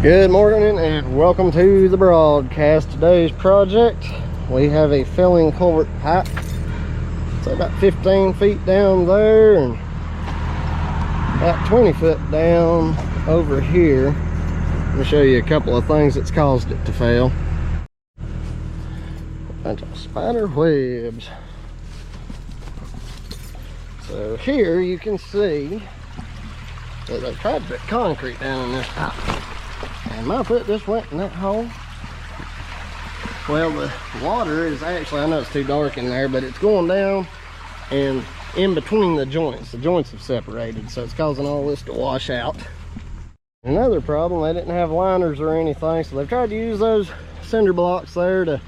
Good morning and welcome to the broadcast. Today's project, we have a filling culvert pipe. It's about 15 feet down there and about 20 foot down over here. Let me show you a couple of things that's caused it to fail. A bunch of spider webs. So here you can see that they tried to put concrete down in this pipe. And my foot just went in that hole. Well, the water is actually, I know it's too dark in there, but it's going down and in between the joints. The joints have separated, so it's causing all this to wash out. Another problem, they didn't have liners or anything, so they've tried to use those cinder blocks there to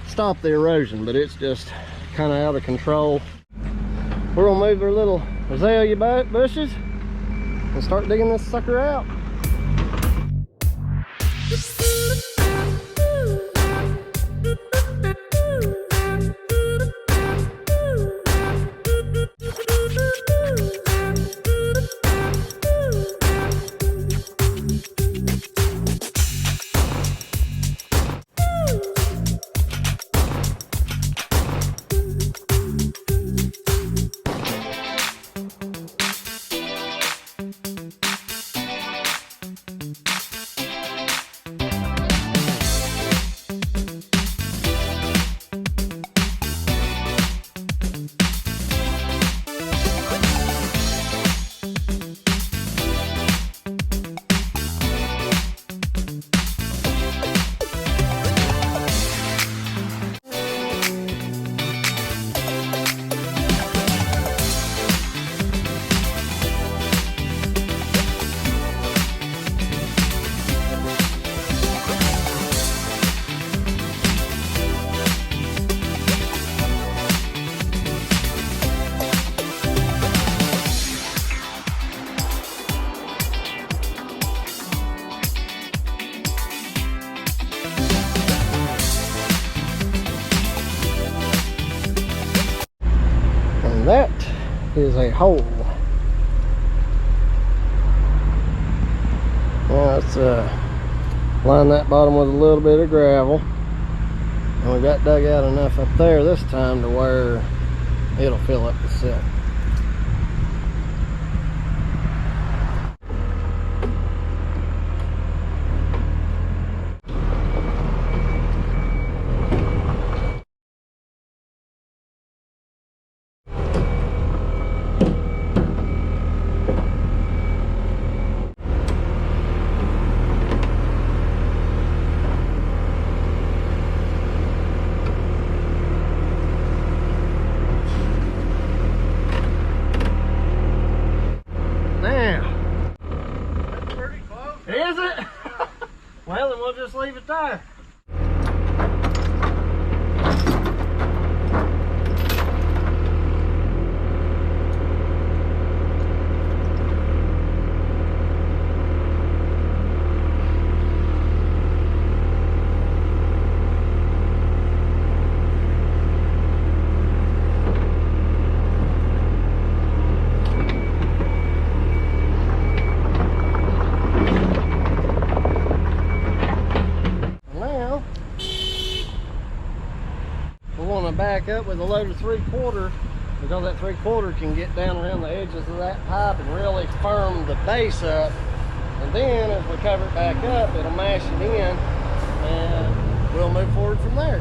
stop the erosion, but it's just kind of out of control. We're gonna move their little azalea bushes and start digging this sucker out. That is a hole. Now let's line that bottom with a little bit of gravel. And we got dug out enough up there this time to where it'll fill up the silt. Is it? Well, then we'll just leave it there. Back up with a load of 3/4 because that 3/4 can get down around the edges of that pipe and really firm the base up, and then as we cover it back up, it'll mash it in and we'll move forward from there.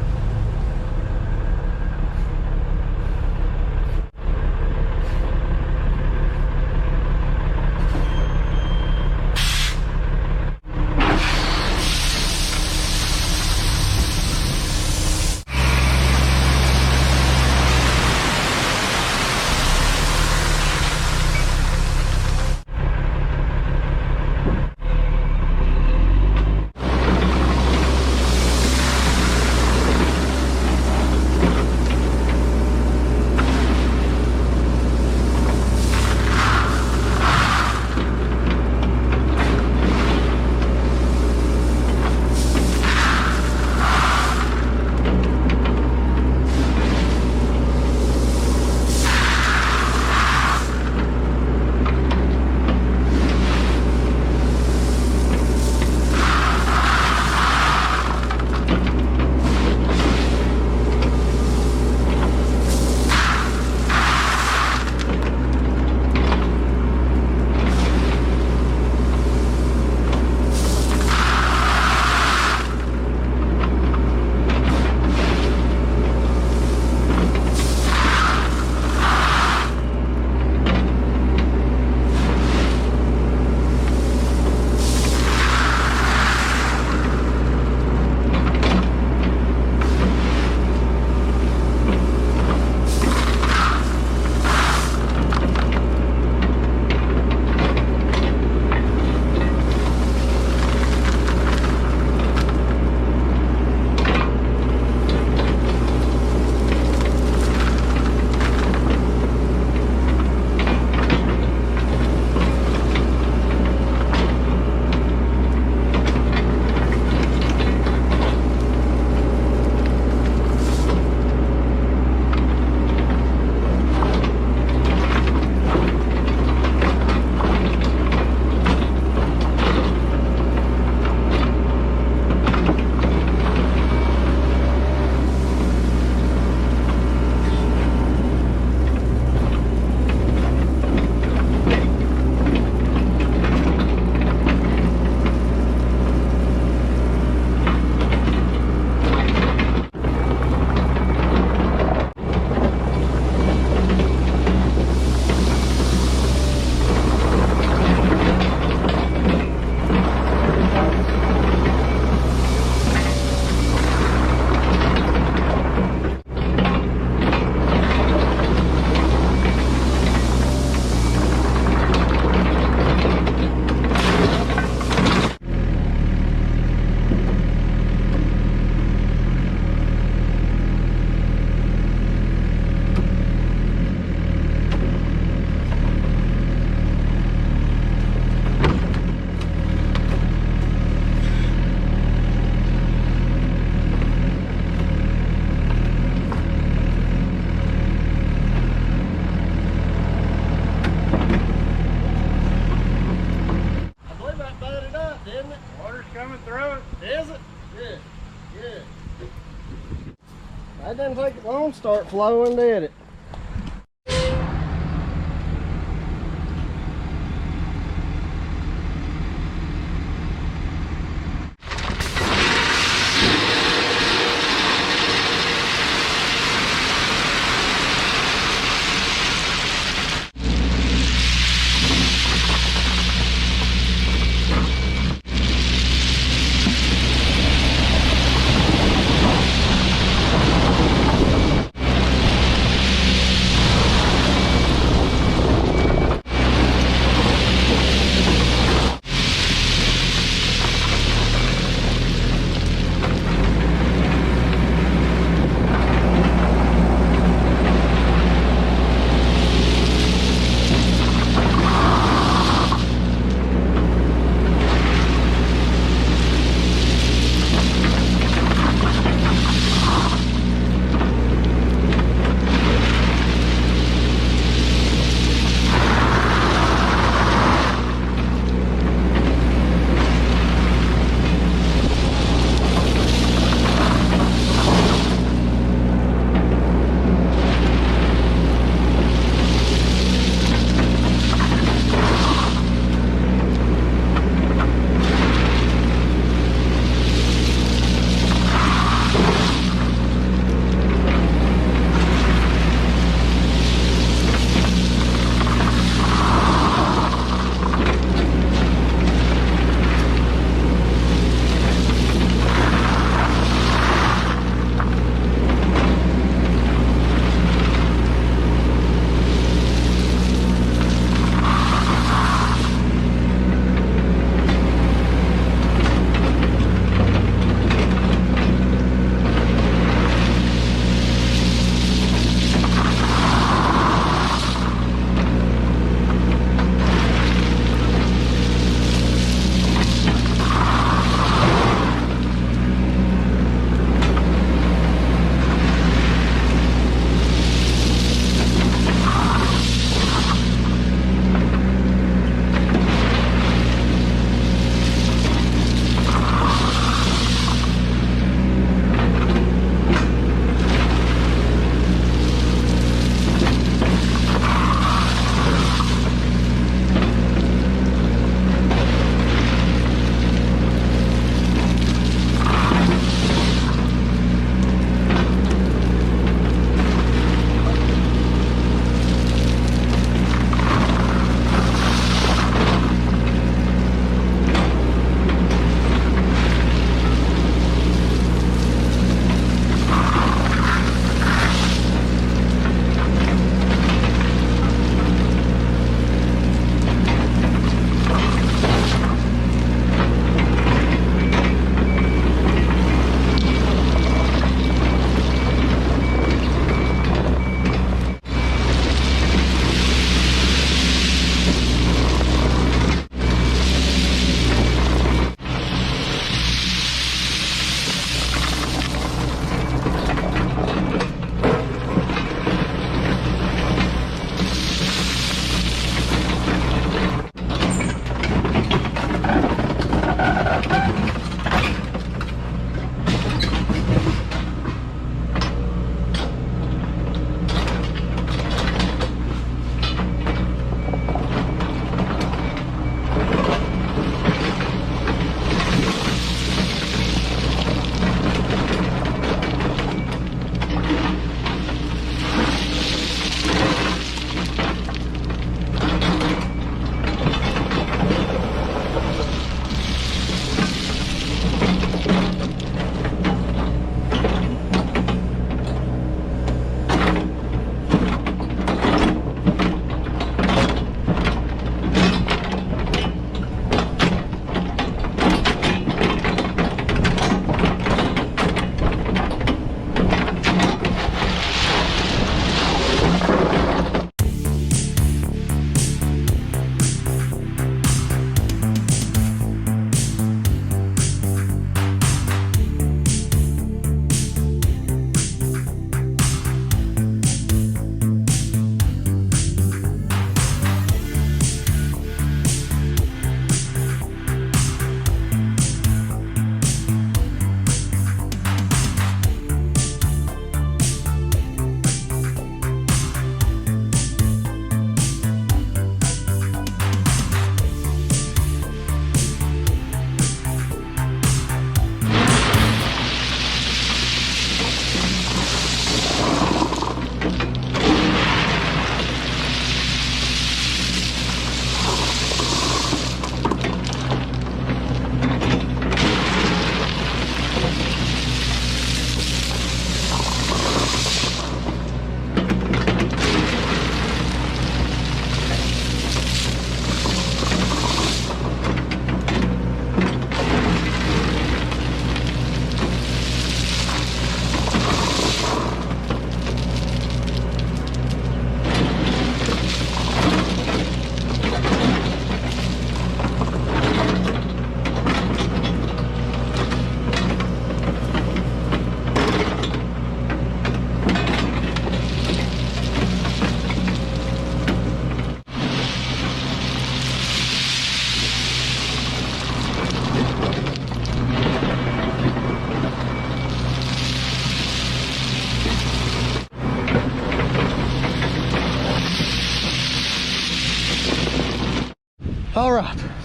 it? Water's coming through it. Is it? Good. Good. That didn't take long to start flowing, did it?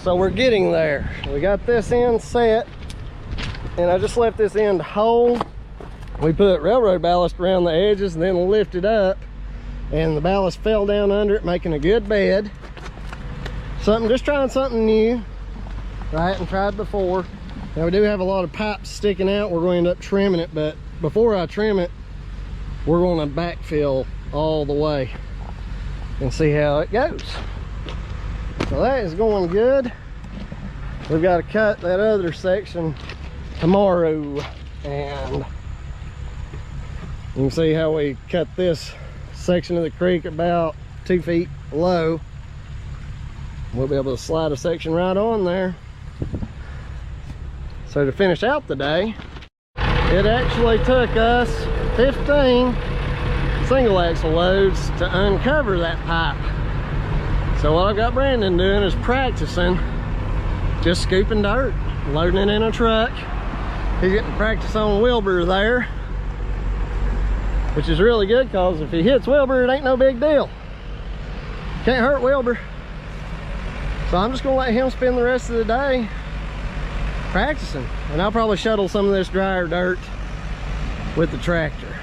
So we're getting there. We got this end set, and I just left this end whole. We put railroad ballast around the edges and then lifted up, and the ballast fell down under it, making a good bed. Just trying something new. I hadn't tried before. Now we do have a lot of pipes sticking out. We're going to end up trimming it, but before I trim it, we're going to backfill all the way and see how it goes. So that is going good. We've got to cut that other section tomorrow, and you can see how we cut this section of the creek about 2 feet low. We'll be able to slide a section right on there. So to finish out the day, it actually took us 15 single axle loads to uncover that pipe. So what I've got Brandon doing is practicing just scooping dirt, loading it in a truck. He's getting practice on Wilbur there, which is really good, because if he hits Wilbur, it ain't no big deal. Can't hurt Wilbur. So I'm just gonna let him spend the rest of the day practicing, and I'll probably shuttle some of this drier dirt with the tractor.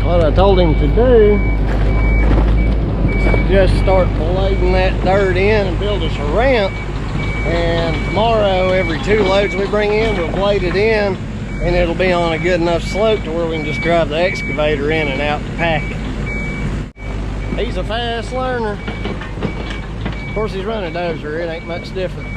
What I told him to do is just start blading that dirt in and build us a ramp, and tomorrow every 2 loads we bring in, we'll blade it in, and it'll be on a good enough slope to where we can just drive the excavator in and out to pack it. He's a fast learner. Of course, he's running a dozer, it ain't much different.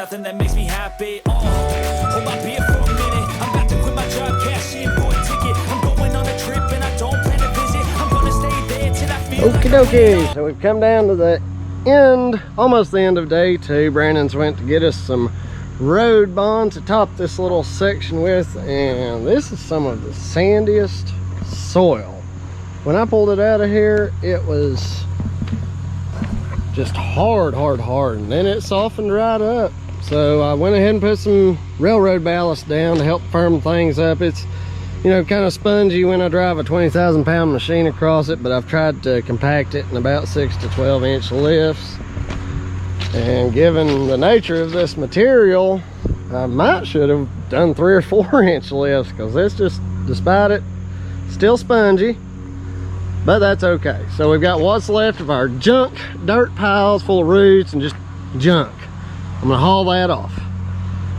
nothing that makes me happy. Hold my beer for a minute. I'm about to quit my job, cash in for a ticket. I'm going on a trip and I don't plan to visit. I'm gonna stay there till I feel Okie dokie. So we've come down to the end, almost the end of day 2. Brandon's went to get us some road bond to top this little section with, and this is some of the sandiest soil. When I pulled it out of here, it was just hard, and then it softened right up. So I went ahead and put some railroad ballast down to help firm things up. It's, you know, kind of spongy when I drive a 20,000 pound machine across it, but I've tried to compact it in about 6 to 12 inch lifts. And given the nature of this material, I should have done 3 or 4 inch lifts, because it's just, despite it, still spongy. But that's okay. So we've got what's left of our junk dirt piles full of roots and just junk. I'm gonna haul that off.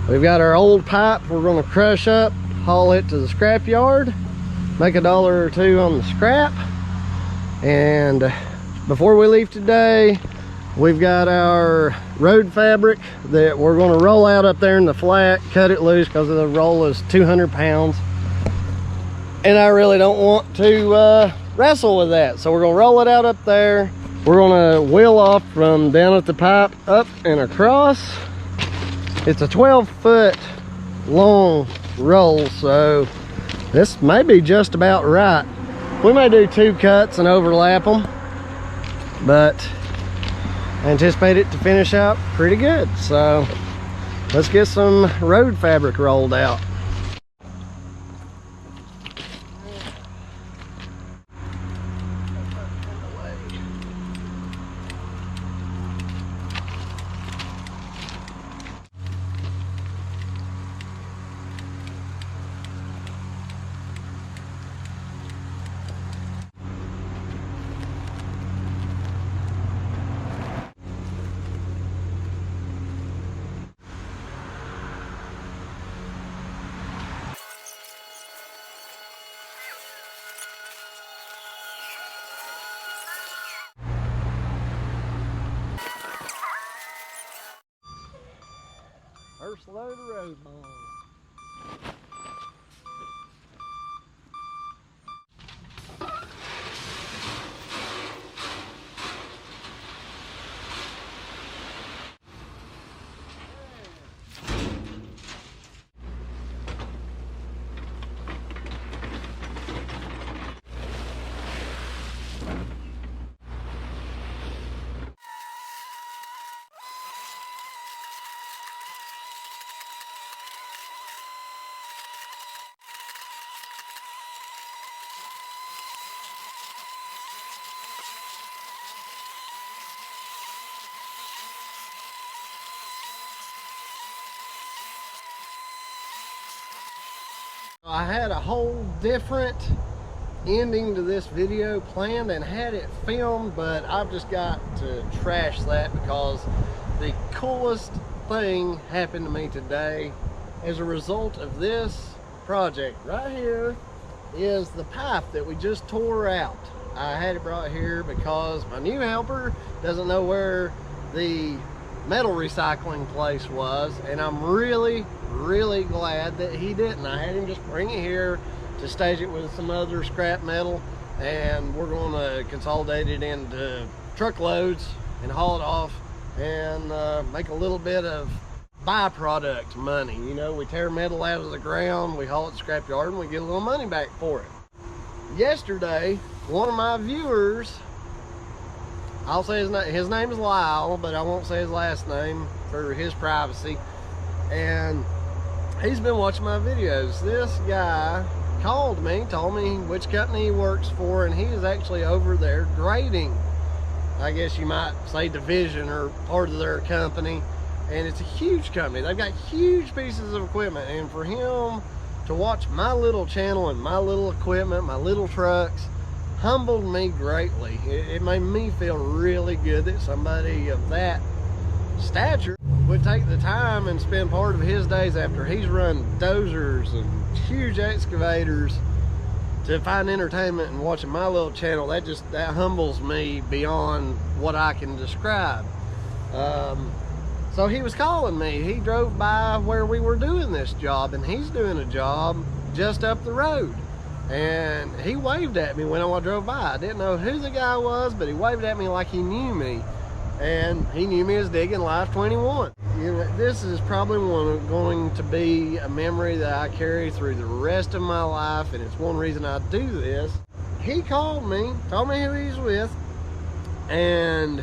We've got our old pipe we're gonna crush up, haul it to the scrap yard, make $1 or $2 on the scrap. And before we leave today, we've got our road fabric that we're gonna roll out up there in the flat, cut it loose because the roll is 200 pounds. And I really don't want to wrestle with that, so we're gonna roll it out up there. We're gonna wheel off from down at the pipe up and across. It's a 12-foot long roll, so this may be just about right. We may do 2 cuts and overlap them, but I anticipate it to finish out pretty good. So let's get some road fabric rolled out. First load of road bond. I had a whole different ending to this video planned and had it filmed, but I've just got to trash that because the coolest thing happened to me today as a result of this project. Right here is the pipe that we just tore out. I had it brought here because my new helper doesn't know where the metal recycling place was, and I'm really glad that he didn't. I had him just bring it here to stage it with some other scrap metal, and we're going to consolidate it into truckloads and haul it off and make a little bit of byproduct money. You know, we tear metal out of the ground, we haul it to the scrap yard, and we get a little money back for it. Yesterday, one of my viewers, I'll say his name is Lyle, but I won't say his last name for his privacy, and he's been watching my videos. This guy called me, told me which company he works for, and he is actually over there grading, I guess you might say, division or part of their company. And it's a huge company. They've got huge pieces of equipment, and for him to watch my little channel and my little equipment, my little trucks, humbled me greatly. It made me feel really good that somebody of that stature would take the time and spend part of his days after he's run dozers and huge excavators to find entertainment and watching my little channel. That humbles me beyond what I can describe. So he was calling me. He drove by where we were doing this job, and he's doing a job just up the road. And he waved at me when I drove by. I didn't know who the guy was, but he waved at me like he knew me. And he knew me as digging Life 21. You know, this is probably going to be a memory that I carry through the rest of my life, and it's one reason I do this. He called me, told me who he's with, and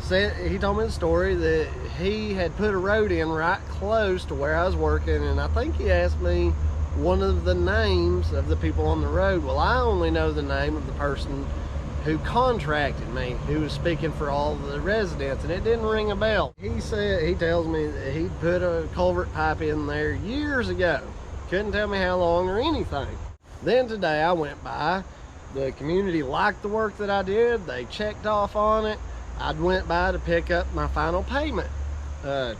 he told me the story that he had put a road in right close to where I was working, and I think he asked me one of the names of the people on the road. Well, I only know the name of the person who contracted me, who was speaking for all the residents, and it didn't ring a bell. He tells me that he put a culvert pipe in there years ago. Couldn't tell me how long or anything. Then today I went by, the community liked the work that I did, they checked off on it. I went by to pick up my final payment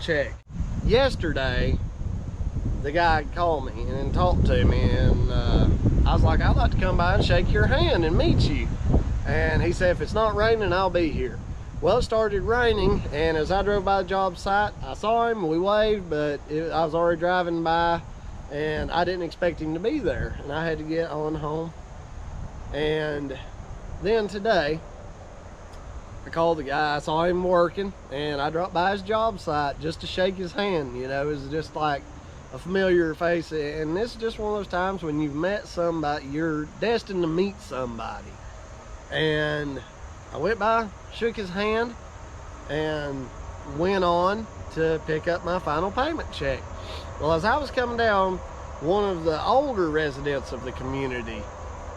check. Yesterday, the guy called me and talked to me, and I was like, I'd like to come by and shake your hand and meet you. And he said, if it's not raining, I'll be here. Well, it started raining, and as I drove by the job site, I saw him, we waved, but I was already driving by, and I didn't expect him to be there, and I had to get on home. And then today, I called the guy, I saw him working, and I dropped by his job site just to shake his hand. You know, it was just like a familiar face, and this is just one of those times when you've met somebody, you're destined to meet somebody. And I went by, shook his hand, and went on to pick up my final payment check. Well, as I was coming down, one of the older residents of the community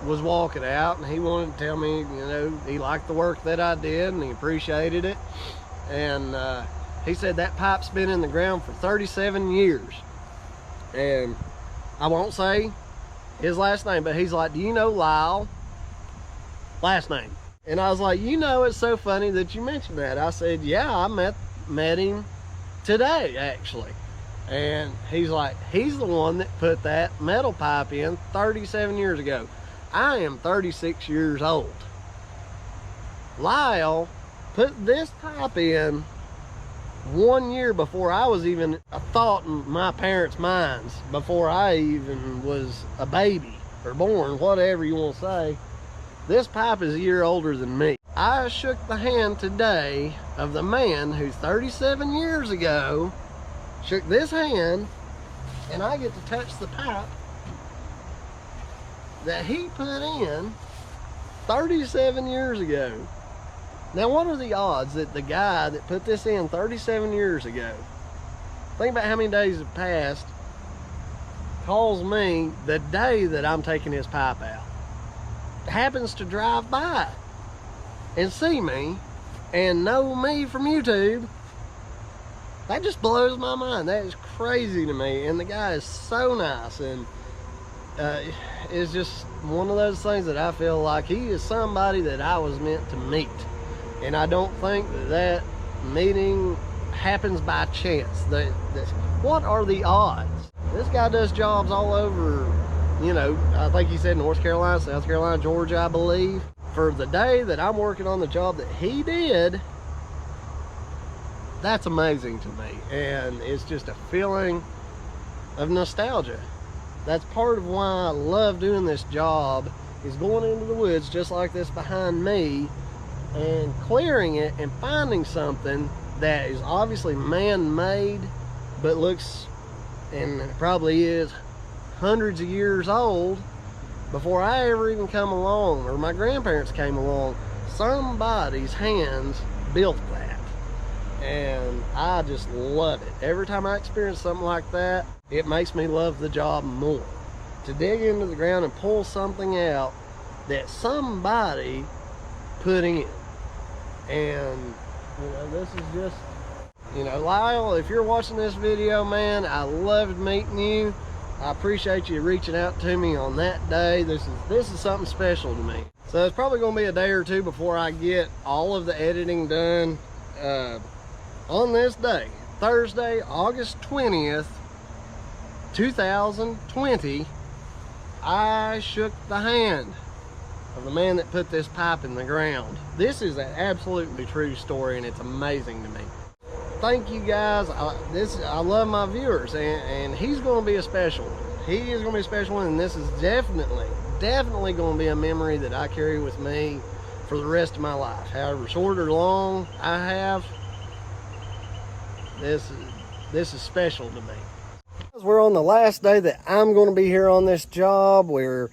was walking out, and he wanted to tell me, you know, he liked the work that I did and he appreciated it. And he said that pipe's been in the ground for 37 years. And I won't say his last name, but he's like, do you know Lyle? Last name. And I was like, you know, it's so funny that you mentioned that. I said, yeah, I met him today, actually. And he's like, he's the one that put that metal pipe in 37 years ago. I am 36 years old. Lyle put this pipe in 1 year before I was even a thought in my parents' minds, before I even was a baby or born, whatever you want to say. This pipe is a year older than me. I shook the hand today of the man who 37 years ago shook this hand, and I get to touch the pipe that he put in 37 years ago. Now, what are the odds that the guy that put this in 37 years ago, think about how many days have passed, calls me the day that I'm taking his pipe out, happens to drive by and see me and know me from YouTube? That just blows my mind. That is crazy to me. And the guy is so nice, and it's just one of those things that I feel like he is somebody that I was meant to meet. And I don't think that meeting happens by chance. What are the odds? This guy does jobs all over, you know, I think he said North Carolina, South Carolina, Georgia, I believe. For the day that I'm working on the job that he did, that's amazing to me. And it's just a feeling of nostalgia. That's part of why I love doing this job, is going into the woods just like this behind me and clearing it and finding something that is obviously man-made, but looks, and it probably is, hundreds of years old. Before I ever even come along, or my grandparents came along, somebody's hands built that. And I just love it. Every time I experience something like that, it makes me love the job more. To dig into the ground and pull something out that somebody put in. And, you know, this is just, you know, Lyle, if you're watching this video, man, I loved meeting you. I appreciate you reaching out to me on that day. This is something special to me. So it's probably going to be a day or two before I get all of the editing done. On this day, Thursday, August 20th, 2020, I shook the hand of the man that put this pipe in the ground. This is an absolutely true story, and it's amazing to me. thank you guys. I love my viewers, and he's going to be a special one. He is going to be a special one, and this is definitely going to be a memory that I carry with me for the rest of my life. However short or long I have, this is special to me. We're on the last day that I'm going to be here on this job. We're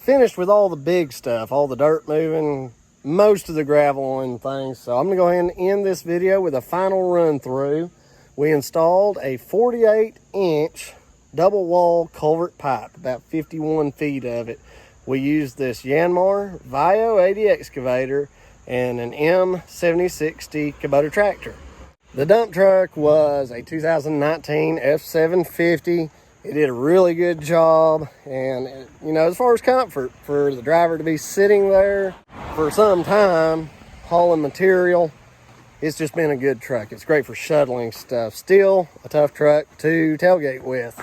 finished with all the big stuff, all the dirt moving, most of the gravel and things. So I'm going to go ahead and end this video with a final run through. We installed a 48-inch double wall culvert pipe, about 51 feet of it. We used this Yanmar Vio80 excavator and an M7060 Kubota tractor. The dump truck was a 2019 F750. It did a really good job, and you know, as far as comfort, for the driver to be sitting there for some time hauling material, it's just been a good truck. It's great for shuttling stuff. Still a tough truck to tailgate with.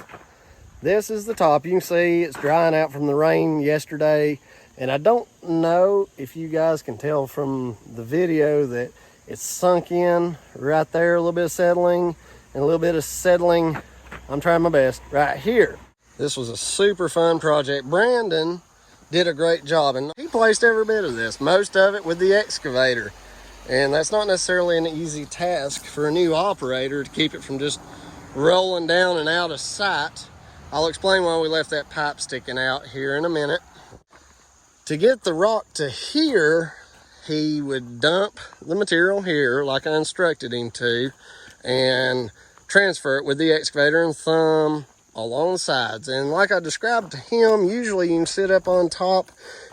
This is the top. You can see it's drying out from the rain yesterday, and I don't know if you guys can tell from the video that it's sunk in right there, a little bit of settling and a little bit of settling. I'm trying my best right here. This was a super fun project. Brandon did a great job, and he placed every bit of this, most of it with the excavator. And that's not necessarily an easy task for a new operator, to keep it from just rolling down and out of sight. I'll explain why we left that pipe sticking out here in a minute. To get the rock to here, he would dump the material here like I instructed him to, and transfer it with the excavator and thumb along the sides. And like I described to him, usually you can sit up on top,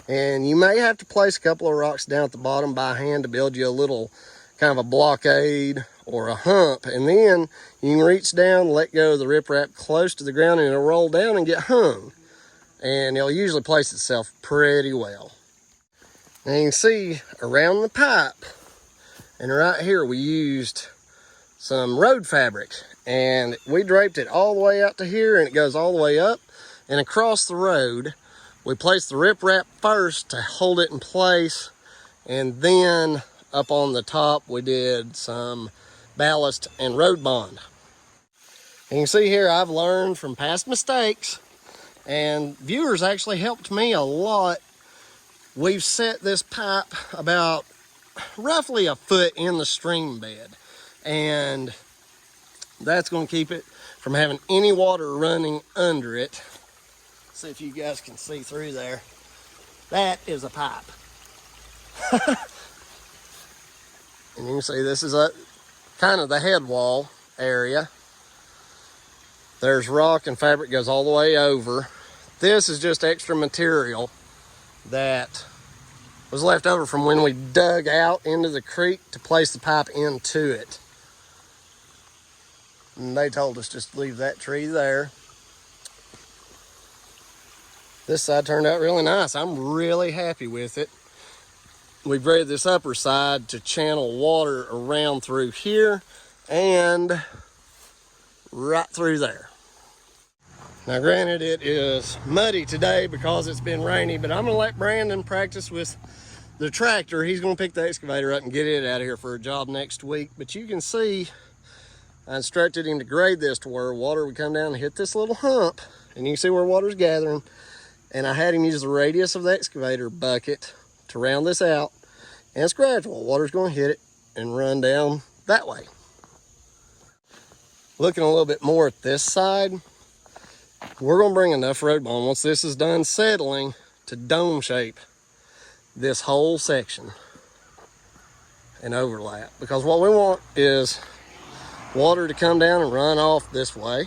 and you may have to place a couple of rocks down at the bottom by hand to build you a little kind of a blockade or a hump, and then you can reach down, let go of the riprap close to the ground, and it'll roll down and get hung, and it'll usually place itself pretty well. Now you can see around the pipe, and right here we used some road fabric, and we draped it all the way out to here, and it goes all the way up and across the road. We placed the riprap first to hold it in place, and then up on the top we did some ballast and road bond. And you can see here I've learned from past mistakes, and viewers actually helped me a lot. We've set this pipe about roughly a foot in the stream bed, and that's going to keep it from having any water running under it. See if you guys can see through there. That is a pipe. And you can see this is a kind of the head wall area. There's rock and fabric goes all the way over. This is just extra material that was left over from when we dug out into the creek to place the pipe into it. And they told us just leave that tree there. This side turned out really nice. I'm really happy with it. We braided this upper side to channel water around through here and right through there. Now granted, it is muddy today because it's been rainy, but I'm gonna let Brandon practice with the tractor. He's gonna pick the excavator up and get it out of here for a job next week. But you can see I instructed him to grade this to where water would come down and hit this little hump, and you can see where water's gathering. And I had him use the radius of the excavator bucket to round this out, and it's gradual. Water's gonna hit it and run down that way. Looking a little bit more at this side, we're gonna bring enough road bond once this is done settling to dome shape this whole section and overlap, because what we want is water to come down and run off this way,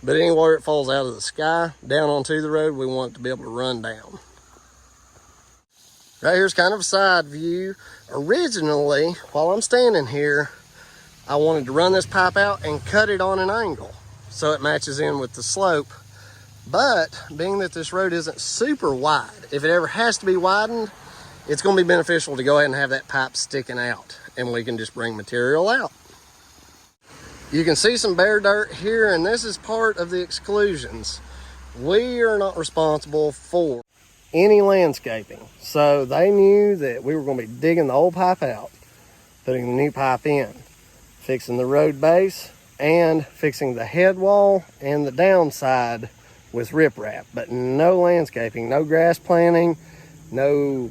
but anywhere it falls out of the sky down onto the road, we want it to be able to run down. Right here's kind of a side view. Originally, while I'm standing here, I wanted to run this pipe out and cut it on an angle so it matches in with the slope. But being that this road isn't super wide, if it ever has to be widened, it's going to be beneficial to go ahead and have that pipe sticking out, and we can just bring material out. You can see some bare dirt here, and this is part of the exclusions. We are not responsible for any landscaping, so they knew that we were going to be digging the old pipe out, putting the new pipe in. fixing the road base, and fixing the head wall and the downside with riprap, but no landscaping, no grass planting, no,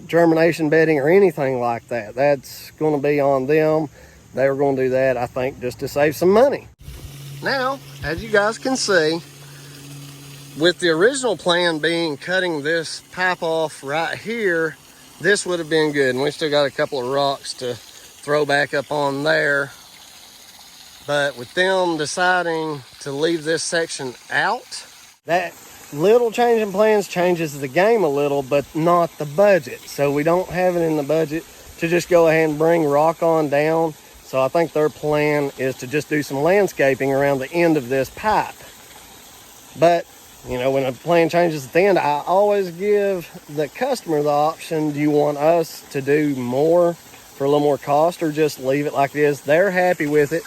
germination bedding or anything like that. That's going to be on them. They were going to do that, I think, just to save some money. Now, as you guys can see, with the original plan being cutting this pipe off right here, this would have been good. And we still got a couple of rocks to throw back up on there. But with them deciding to leave this section out, that little change in plans changes the game a little, but not the budget. So we don't have it in the budget to just go ahead and bring rock on down. So I think their plan is to just do some landscaping around the end of this pipe. But, when a plan changes at the end, I always give the customer the option, do you want us to do more for a little more cost or just leave it like it is? They're happy with it.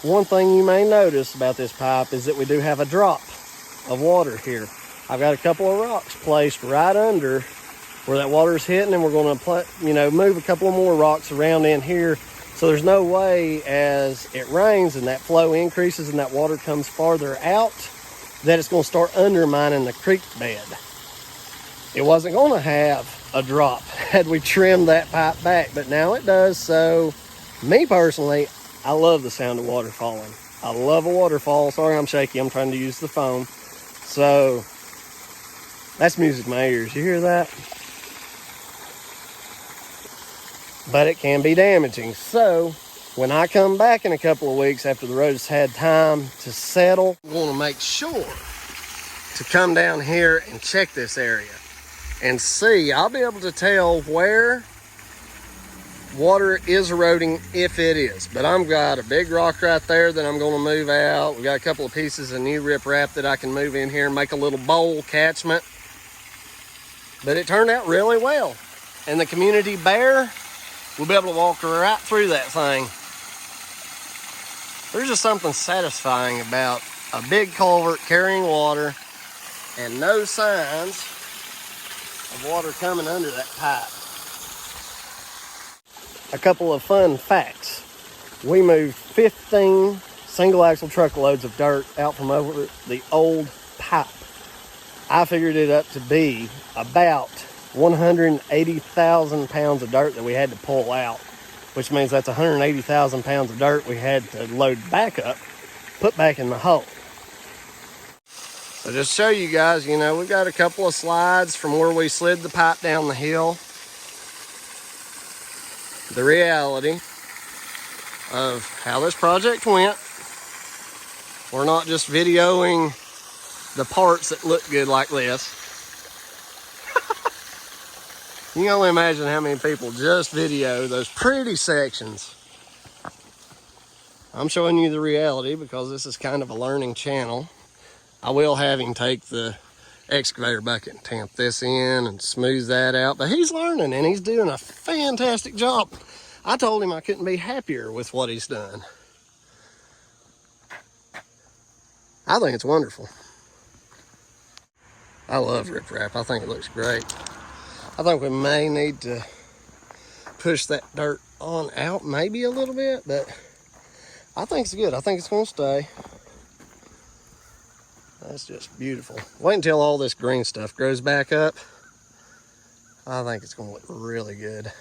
One thing you may notice about this pipe is that we do have a drop of water here. I've got a couple of rocks placed right under where that water is hitting, and we're going to move a couple of more rocks around in here. So there's no way, as it rains and that flow increases and that water comes farther out, that it's going to start undermining the creek bed. It wasn't going to have a drop had we trimmed that pipe back, but now it does. So me personally, I love the sound of water falling. I love a waterfall. Sorry, I'm shaky. I'm trying to use the phone. So that's music in my ears. You hear that? But it can be damaging. So when I come back in a couple of weeks after the road's had time to settle, I want to make sure to come down here and check this area and see. I'll be able to tell where water is eroding, if it is. But I've got a big rock right there that I'm going to move out. We got a couple of pieces of new riprap that I can move in here and make a little bowl catchment. But it turned out really well. And the community bear will be able to walk right through that thing. There's just something satisfying about a big culvert carrying water and no signs of water coming under that pipe. A couple of fun facts. We moved 15 single axle truckloads of dirt out from over the old pipe. I figured it up to be about 180,000 pounds of dirt that we had to pull out, which means that's 180,000 pounds of dirt we had to load back up, put back in the hole. So just to show you guys, we've got a couple of slides from where we slid the pipe down the hill. The reality of how this project went. We're not just videoing the parts that look good like this. You can only imagine how many people just video those pretty sections. I'm showing you the reality because this is kind of a learning channel. I will have him take the excavator bucket and tamp this in and smooth that out, but he's learning and he's doing a fantastic job. I told him I couldn't be happier with what he's done. I think it's wonderful. I love riprap. I think it looks great. I think we may need to push that dirt on out maybe a little bit, but I think it's good. I think it's going to stay. That's just beautiful. Wait until all this green stuff grows back up. I think it's going to look really good.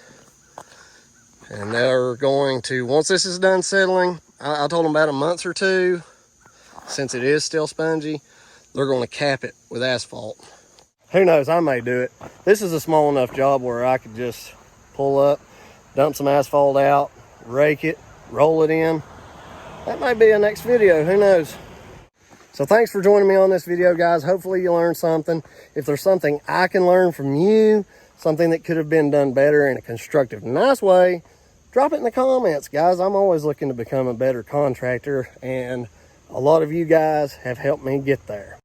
And they're going to, once this is done settling, I told them about a month or two, since it is still spongy, they're going to cap it with asphalt. Who knows, I may do it. This is a small enough job where I could just pull up, dump some asphalt out, rake it, roll it in. That might be a next video, who knows. So thanks for joining me on this video, guys. Hopefully you learned something. If there's something I can learn from you, something that could have been done better in a constructive, nice way, drop it in the comments, guys. I'm always looking to become a better contractor, and a lot of you guys have helped me get there.